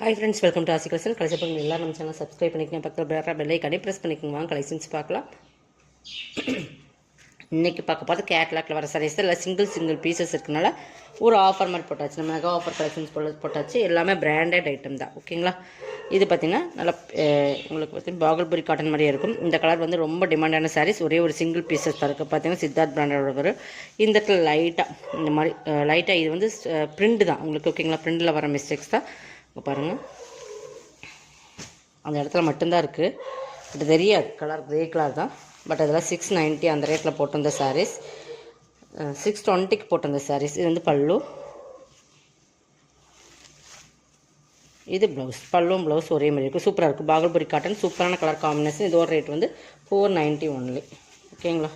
Hi friends, welcome to ஆசி collection. Collection எல்லாரும் நம்ம சேனல் சப்ஸ்கிரைப் பண்ணிக்கங்க, பக்கத்தில் பெல் ஐக்கானே ப்ரெஸ் பண்ணிக்கோங்க. வாங்க கலெக்ஷன்ஸ் பார்க்கலாம். இன்றைக்கி பார்க்க பார்த்து கேட்லாக்ல வர சாரீஸ் இல்லை சிங்கிள் பீசஸ் இருக்கனால ஒரு ஆஃபர் மாதிரி போட்டாச்சு. நம்ம மெகா ஆஃபர் கலெக்ஷன்ஸ் போட்டாச்சு. எல்லாமே பிராண்டட் ஐட்டம் தான், ஓகேங்களா. இது பார்த்திங்கன்னா நல்லா உங்களுக்கு பார்த்தீங்கன்னா பாகல்புரி காட்டன் மாதிரியே இருக்கும். இந்த கலர் வந்து ரொம்ப டிமாண்டான சாரீஸ். ஒரே ஒரு சிங்கிள் பீசஸ் தான் இருக்குது. பார்த்தீங்கன்னா சித்தார்த் பிராண்டோட வரும். இந்த இடத்துல லைட்டாக இந்த மாதிரி லைட்டாக இது வந்து பிரிண்ட் தான் உங்களுக்கு, ஓகேங்களா. பிரிண்டில் வர மிஸ்டேக்ஸ் தான். இப்போ பாருங்கள், அந்த இடத்துல மட்டும்தான் இருக்குது. பட் தெரியாது, கலர் கிரே கலர் தான். பட் அதெல்லாம் 690 அந்த ரேட்டில் போட்டிருந்த சாரீஸ். 620க்கு போட்டிருந்த சாரீஸ். இது வந்து பல்லு, இது ப்ளவுஸ். பல்லும் ப்ளவுஸ் ஒரே மாதிரி இருக்குது. சூப்பராக இருக்குது. பாகல்புரி காட்டன், சூப்பரான கலர் காம்பினேஷன். இதோட ரேட் வந்து 490 ஒன்லி, ஓகேங்களா.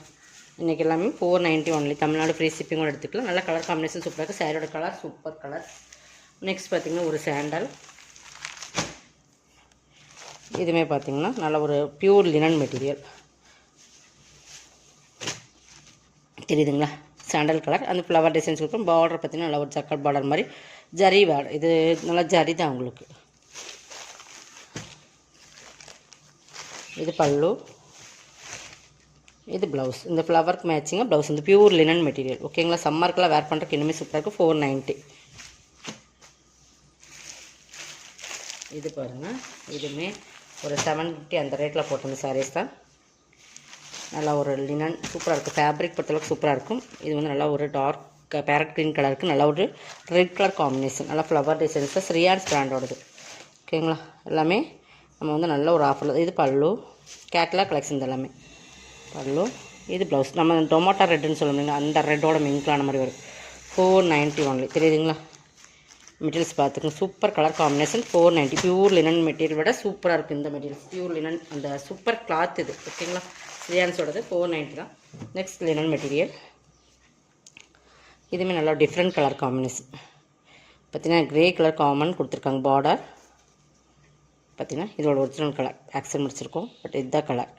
இன்றைக்கி எல்லாமே 490 ஒன்லி. தமிழ்நாடு ஃப்ரீ ஷிப்பிங்கோடு எடுத்துக்கலாம். நல்ல கலர் காம்பினேஷன் சூப்பராக இருக்குது. சாரியோட கலர் சூப்பர் கலர். நெக்ஸ்ட் பார்த்திங்கன்னா ஒரு சாண்டல். இதுவுமே பார்த்திங்கன்னா நல்ல ஒரு பியூர் லினன் மெட்டீரியல் தெரியுதுங்களா. Sandal colour. அந்த ஃப்ளவர் டிசைன்ஸ் இருக்கும். பார்டர் பார்த்திங்கன்னா நல்ல ஒரு சக்கர் பார்டர் மாதிரி ஜரி பார்டர். இது நல்லா ஜரி தான் உங்களுக்கு. இது பல்லு, இது ப்ளவுஸ். இந்த ஃப்ளவருக்கு மேட்சிங்காக ப்ளவுஸ். இந்த பியூர் லினன் மெட்டீரியல், ஓகேங்களா. சம்மருக்கெல்லாம் வேர் பண்ணுறதுக்கு இன்னுமே சூப்பராக இருக்குது. 490. இது பாருங்கள், இதுவுமே ஒரு 750 அந்த ரேட்டில் போட்டிருந்த சாரீஸ் தான். நல்லா ஒரு லினன் சூப்பராக இருக்குது. ஃபேப்ரிக் பொறுத்தளவுக்கு சூப்பராக இருக்கும். இது வந்து நல்லா ஒரு டார்க் பேரட் க்ரீன் கலருக்கு நல்ல ஒரு ரெட் கலர் காம்பினேஷன். நல்லா ஃப்ளவர் டிசைன்ஸாக ஸ்ரீயான்ஸ் பிராண்டோடது, ஓகேங்களா. எல்லாமே நம்ம வந்து நல்ல ஒரு ஆஃபரில். இது பல்லு, கேட்லாக் கலெக்ஷன் எல்லாமே. பல்லு, இது ப்ளவுஸ். நம்ம டொமேட்டோ ரெட்டுன்னு சொல்லுவோம், அந்த ரெட்டோட மிங்க்லான மாதிரி வரும். 490 ஒன்லி. தெரியுதுங்களா. மெட்டீரியல்ஸ் பார்த்துக்கோங்க. Super colour combination. 490. Pure linen material விட சூப்பராக இருக்குது இந்த மெட்டீரியல்ஸ். பியூர் லினன் அந்த சூப்பர் கிளாத் இது, ஓகேங்களா. ஸ்ரீயான்ஸோடது 490 தான். Next linen material. இதுவுமே நல்லா டிஃப்ரெண்ட் கலர் காம்பினேஷன். பார்த்திங்கன்னா க்ரே கலர் காமன் கொடுத்துருக்காங்க. பார்டர் பார்த்திங்கன்னா இதோட ஒரிஜினல் கலர் ஆக்சன் முடிச்சிருக்கோம். பட் இதுதான் கலர்.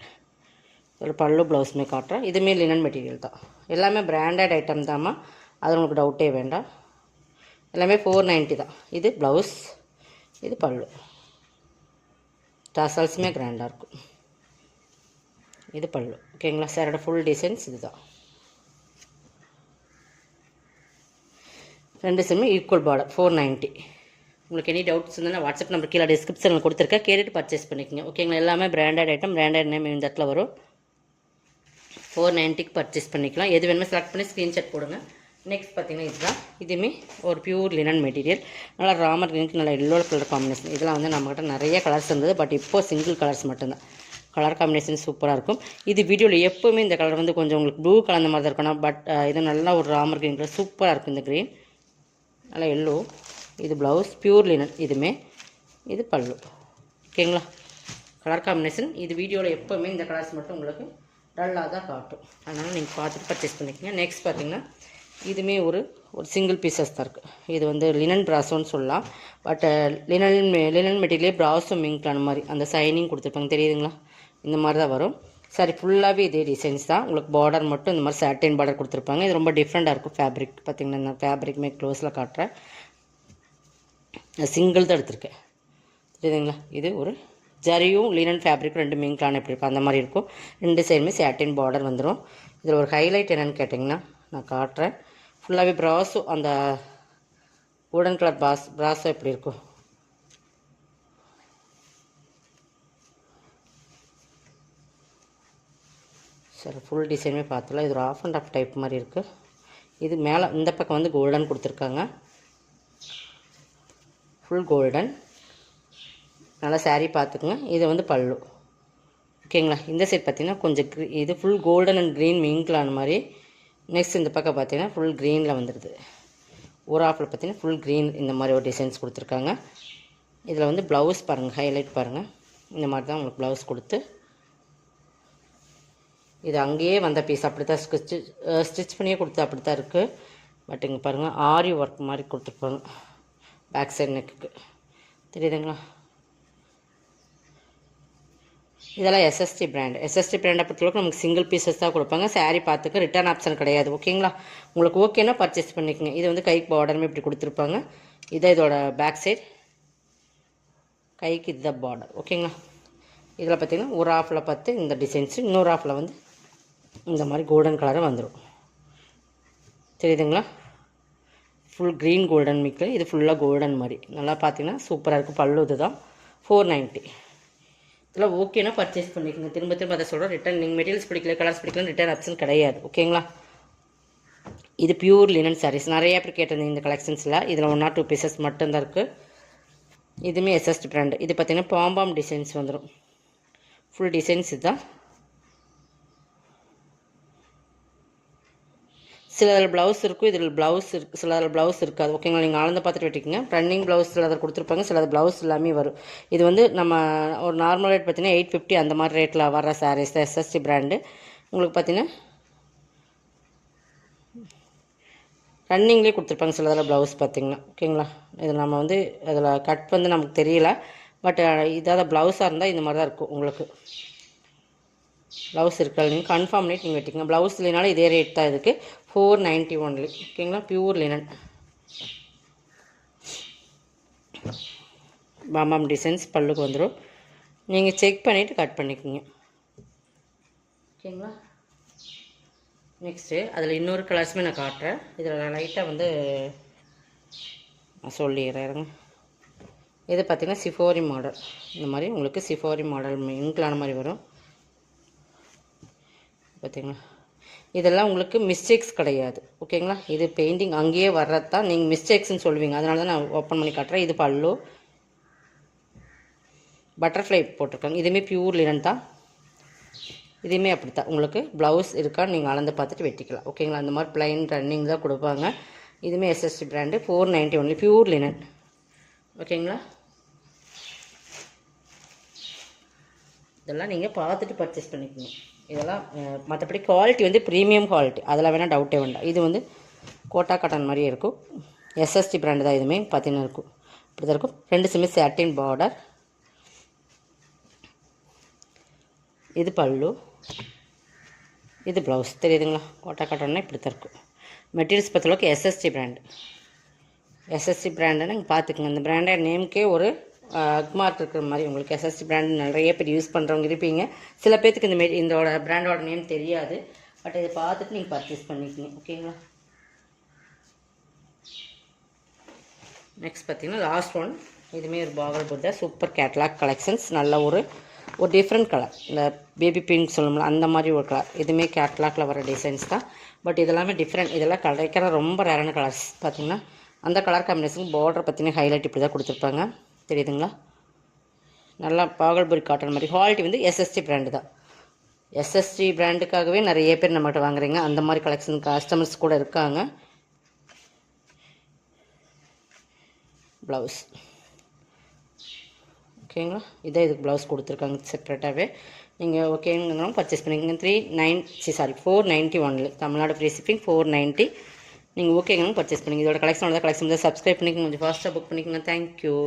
இதோட பல்லு ப்ளவுஸுமே காட்டுறேன். இதுவுமே லினன் மெட்டீரியல் தான். எல்லாமே பிராண்டட் ஐட்டம் தாம்மா, அது உங்களுக்கு டவுட்டே வேண்டாம். எல்லாமே 490 தான். இது ப்ளவுஸ், இது பல்லு. டாசல்ஸுமே கிராண்டாக இருக்கும். இது பல்லு, ஓகேங்களா. சாரோட ஃபுல் டிசைன்ஸ் இது தான். ரெண்டு சேமே ஈக்குவல் பார்டர். 490. உங்களுக்கு எனி டவுட்ஸ் இருந்தால் வாட்ஸ்அப் நம்பர் கீழே டிஸ்கிரிப்ஷனில் கொடுத்துருக்கேன், கேட்டுட்டு பர்ச்சேஸ் பண்ணிக்கோங்க, ஓகேங்களா. எல்லாமே பிராண்டட் ஐட்டம். பிராண்டட் நேம் இந்த இடத்துல வரும். 490க்கு பர்ச்சேஸ் பண்ணிக்கலாம். எது வேணுமோ செலக்ட் பண்ணி ஸ்க்ரீன்ஷாட் போடுங்க. நெக்ஸ்ட் பார்த்திங்கன்னா இதுதான். இதுவுமே ஒரு பியூர் லினன் மெட்டீரியல். நல்லா ராமர் கிரீனுக்கு நல்லா எல்லோ கலர் காம்பினேஷன். இதெல்லாம் வந்து நம்மகிட்ட நிறைய கலர்ஸ் இருந்தது. பட் இப்போது சிங்கிள் கலர்ஸ் மட்டும்தான். கலர் காம்பினேஷன் சூப்பராக இருக்கும். இது வீடியோவில் எப்போவுமே இந்த கலர் வந்து கொஞ்சம் உங்களுக்கு ப்ளூ கலந்த மாதிரி தான் இருக்கணும். பட் இது நல்லா ஒரு ராமர் கிரீன் கலர் சூப்பராக இருக்கும். இந்த க்ரீன் நல்லா எல்லோ. இது ப்ளவுஸ், பியூர் லினன். இதுவுமே இது பல்லு, ஓகேங்களா. கலர் காம்பினேஷன் இது வீடியோவில் எப்போவுமே இந்த கலர்ஸ் மட்டும் உங்களுக்கு டல்லாக தான் காட்டும். அதனால் நீங்கள் பார்த்துட்டு பர்ச்சேஸ் பண்ணிக்கோங்க. நெக்ஸ்ட் பார்த்திங்கன்னா இதுவுமே ஒரு சிங்கிள் பீசஸ் தான் இருக்குது. இது வந்து லினன் ப்ராஸோன்னு சொல்லலாம். பட் லினன் மெட்டீரியலே ப்ராஸும் மிங்க்லான மாதிரி அந்த சைனிங் கொடுத்துருப்பாங்க, தெரியுதுங்களா. இந்த மாதிரி தான் வரும். சாரி ஃபுல்லாகவே இதே டிசைன்ஸ் தான். உங்களுக்கு பார்டர் மட்டும் இந்த மாதிரி சாட்டின் பார்டர் கொடுத்துருப்பாங்க. இது ரொம்ப டிஃப்ரெண்ட்டாக இருக்கும். ஃபேப்ரிக் பார்த்திங்கன்னா நான் ஃபேப்ரிக்குமே க்ளோஸில் காட்டுறேன். சிங்கிள் தான் எடுத்திருக்கேன், தெரியுதுங்களா. இது ஒரு ஜரியும் லினன் ஃபேப்ரிக் ரெண்டு மிங்க்லான எப்படி இருக்கும் அந்த மாதிரி இருக்கும். ரெண்டு சைடுமே சாட்டின் பார்டர் வந்துடும். இதில் ஒரு ஹைலைட் என்னென்னு கேட்டிங்கன்னா நான் காட்டுறேன். ஃபுல்லாகவே ப்ராஸோ அந்த கோல்டன் கலர் ப்ராஸோ எப்படி இருக்கும். சரி, ஃபுல் டிசைனுமே பார்த்துலாம். இது ஒரு ஆஃப் அண்ட் ஆஃப் டைப் மாதிரி இருக்குது. இது மேலே இந்த பக்கம் வந்து கோல்டன் கொடுத்துருக்காங்க. Full golden. நல்லா சாரீ பார்த்துக்குங்க. இது வந்து பல்லு, ஓகேங்களா. இந்த சைட் பார்த்திங்கன்னா கொஞ்சம் இது ஃபுல் கோல்டன் அண்ட் க்ரீன் மிங்க்லான மாதிரி. நெக்ஸ்ட் இந்த பக்கம் பார்த்திங்கன்னா ஃபுல் க்ரீனில் வந்துடுது. ஒரு ஆஃபில் பார்த்திங்கன்னா ஃபுல் க்ரீன் இந்த மாதிரி ஒரு டிசைன்ஸ் கொடுத்துருக்காங்க. இதில் வந்து ப்ளவுஸ் பாருங்கள், ஹைலைட் பாருங்கள். இந்த மாதிரி தான் உங்களுக்கு ப்ளவுஸ் கொடுத்து இது அங்கேயே வந்த பீஸ் அப்படி தான் ஸ்டிச் பண்ணியே கொடுத்து அப்படி தான் இருக்குது. பட் இங்கே பாருங்கள் ஆரி ஒர்க் மாதிரி கொடுத்துருப்பாங்க பேக் சைட் நெக்குக்கு, தெரியுதுங்களா. இதெல்லாம் எஸ்எஸ்டி பிராண்டை பொறுத்தளவுக்கு நமக்கு சிங்கிள் பீசஸ் தான் கொடுப்பாங்க. சாரீ பார்த்துக்க ரிட்டர்ன் ஆப்ஷன் கிடையாது, ஓகேங்களா. உங்களுக்கு ஓகேன்னா பர்ச்சேஸ் பண்ணிக்கோங்க. இது வந்து கைக்கு பார்டருமே இப்படி கொடுத்துருப்பாங்க. இதான் இதோட பேக் சைட். கைக்கு இதுதான் பார்டர். ஓகேங்களா? இதில் பார்த்திங்கன்னா ஒரு ஆஃபில் பார்த்து இந்த டிசைன்ஸு, இன்னொரு ஆஃபில் வந்து இந்த மாதிரி கோல்டன் கலராக வந்துடும். தெரியுதுங்களா? ஃபுல் க்ரீன் கோல்டன் மிக்ஸில் இது ஃபுல்லாக கோல்டன் மாதிரி நல்லா பார்த்தீங்கன்னா சூப்பராக இருக்குது. பல்லு இது தான் 490. இதில் ஓகேனா பர்ச்சேஸ் பண்ணிக்கோங்க. திரும்ப திரும்ப அதை சொல்கிறோம். ரிட்டன் நீங்கள் மெட்டீரியல்ஸ் பிடிக்கல, கலர்ஸ் பிடிக்கல, ரிட்டன் ஆப்ஷன் கிடையாது. ஓகேங்களா? இது பியூர் லினன் சாரீஸ். நிறைய பேர் கேட்டிருந்தீங்க இந்த கலெக்ஷன்ஸில். இதில் 1 or 2 பீசஸ் மட்டும்தான் இருக்குது. இதுவுமே எஸ்எஸ்டி பிராண்டு. இது பார்த்திங்கன்னா பாம்பாம் டிசைன்ஸ் வந்துடும். ஃபுல் டிசைன்ஸ் இதுதான். சிலதில் ப்ளவுஸ் இருக்கும், இதில் ப்ளவுஸ் இருக்குது, சிலதில் ப்ளவுஸ் இருக்காது. ஓகேங்களா? நீங்கள் அளந்து பார்த்துட்டு வெட்டிக்கங்க. ரன்னிங் ப்ளவுஸ் சிலதில் கொடுத்துருப்பாங்க, சிலது ப்ளவுஸ் எல்லாமே வரும். இது வந்து நம்ம ஒரு நார்மல் ரேட் பார்த்திங்கன்னா 850 அந்த மாதிரி ரேட்டில் வர சாரீஸ் தான் எஸ்எஸ்டி பிராண்டு. உங்களுக்கு பார்த்திங்கன்னா ரன்னிங்லேயே கொடுத்துருப்பாங்க சிலதில் ப்ளவுஸ் பார்த்திங்கன்னா. ஓகேங்களா? இது நம்ம வந்து அதில் கட் வந்து நமக்கு தெரியல. பட் இதாவது ப்ளவுஸாக இருந்தால் இந்த மாதிரி தான் இருக்கும். உங்களுக்கு ப்ளவுஸ் இருக்காது, நீங்கள் கன்ஃபார்ம் பண்ணிட்டு நீங்கள் வெட்டிக்கங்க. ப்ளவுஸ் இல்லைனாலும் இதே ரேட் தான் இதுக்கு 490 ஒன்லி. ஓகேங்களா? பியூர் லினன் பாம்பாம் டிசைன்ஸ் பல்லுக்கு வந்துடும். நீங்கள் செக் பண்ணிவிட்டு கட் பண்ணிக்கோங்க. ஓகேங்களா? நெக்ஸ்ட்டு அதில் இன்னொரு கலர்ஸுமே நான் காட்டுறேன். இதில் லைட்டாக வந்து நான் சொல்லிடுறேன். இது பார்த்திங்கன்னா சிஃபோரி மாடல். இந்த மாதிரி உங்களுக்கு சிஃபோரி மாடல் இன்க்ளான மாதிரி வரும். பார்த்திங்களா? இதெல்லாம் உங்களுக்கு மிஸ்டேக்ஸ் கிடையாது. ஓகேங்களா? இது பெயிண்டிங் அங்கேயே வர்றது தான். நீங்கள் மிஸ்டேக்ஸ்ன்னு சொல்லுவீங்க, அதனால தான் நான் ஓப்பன் பண்ணி காட்டுறேன். இது பல்லு பட்டர்ஃப்ளை போட்டிருக்காங்க. இதுவுமே பியூர் லினன் தான். இதுவுமே அப்படி தான். உங்களுக்கு ப்ளவுஸ் இருக்கான்னு நீங்கள் அளந்து பார்த்துட்டு வெட்டிக்கலாம். ஓகேங்களா? அந்த மாதிரி ப்ளைன் ரன்னிங் தான் கொடுப்பாங்க. இதுவுமே SSD brand 490 only. Pure linen. ஓகேங்களா? இதெல்லாம் நீங்கள் பார்த்துட்டு பர்ச்சேஸ் பண்ணிக்கணும். இதெல்லாம் மற்றபடி குவாலிட்டி வந்து ப்ரீமியம் குவாலிட்டி, அதில் வேணால் டவுட்டே வேண்டாம். இது வந்து கோட்டா காட்டன் மாதிரியே இருக்கும். எஸ்எஸ்டி பிராண்டு தான். இதுவுமே பார்த்தீங்கன்னா இருக்கும், இப்படி தான் இருக்கும். 2 சிம்மி சாட்டின் பார்டர். இது பல்லு, இது ப்ளவுஸ். தெரியுதுங்களா? கோட்டா காட்டன்னா இப்படி தான் இருக்கும். மெட்டீரியல்ஸ் பொறுத்தளவுக்கு எஸ்எஸ்டி பிராண்டு. எஸ்எஸ்சி பிராண்டுன்னு நீங்கள் பார்த்துக்குங்க. இந்த பிராண்டட் நேமுக்கே ஒரு அக்மார்க் இருக்கிற மாதிரி. உங்களுக்கு எஸ்எஸ்சி பிராண்டு நிறைய பேர் யூஸ் பண்ணுறவங்க இருப்பீங்க. சில பேர்த்துக்கு இதோட பிராண்டோட நேம் தெரியாது. பட் இதை பார்த்துட்டு நீங்கள் பர்ச்சேஸ் பண்ணிக்கோங்க. ஓகேங்களா? நெக்ஸ்ட் பார்த்தீங்கன்னா லாஸ்ட் ஒன். இதுவுமே ஒரு பாகல்பூர் தான். Super catalogue collections. நல்ல ஒரு டிஃப்ரெண்ட் கலர். இந்த பேபி பிங்க் சொல்லணும்ல அந்த மாதிரி ஒரு கலர். இதுவுமே கேட்லாக்கில் வர டிசைன்ஸ் தான். பட் இதெல்லாமே டிஃப்ரெண்ட். இதெல்லாம் கிடைக்கிற ரொம்ப ரேரான கலர்ஸ். பார்த்திங்கன்னா அந்த கலர் காம்பினேஷன் பார்டர் பார்த்தீங்கன்னா ஹைலைட் இப்படி தான் கொடுத்துருப்பாங்க. தெரியுதுங்களா? நல்லா பாகல்பூரி காட்டன் மாதிரி. குவாலிட்டி வந்து எஸ்எஸ்டி பிராண்டு தான். எஸ்எஸ்டி பிராண்டுக்காகவே நிறைய பேர் நம்மகிட்ட வாங்குறீங்க. அந்த மாதிரி கலெக்ஷன் கஸ்டமர்ஸ் கூட இருக்காங்க. ப்ளவுஸ் ஓகேங்களா? இதே இதுக்கு ப்ளவுஸ் கொடுத்துருக்காங்க செப்பரேட்டாகவே. நீங்கள் ஓகேங்கனாலும் பர்ச்சேஸ் பண்ணிக்கோங்க. 490 ஒன்லி. Tamil Nadu free shipping 490. நீங்கள் ஓகேங்கனாலும் பர்ச்சேஸ் பண்ணிங்க. இதோட கலெக்ஷன் கலெக்ஷன் சப்ஸ்கிரைப் பண்ணிக்கோங்க. கொஞ்சம் ஃபாஸ்ட்டாக புக் பண்ணிக்கோங்க. தேங்க்யூ.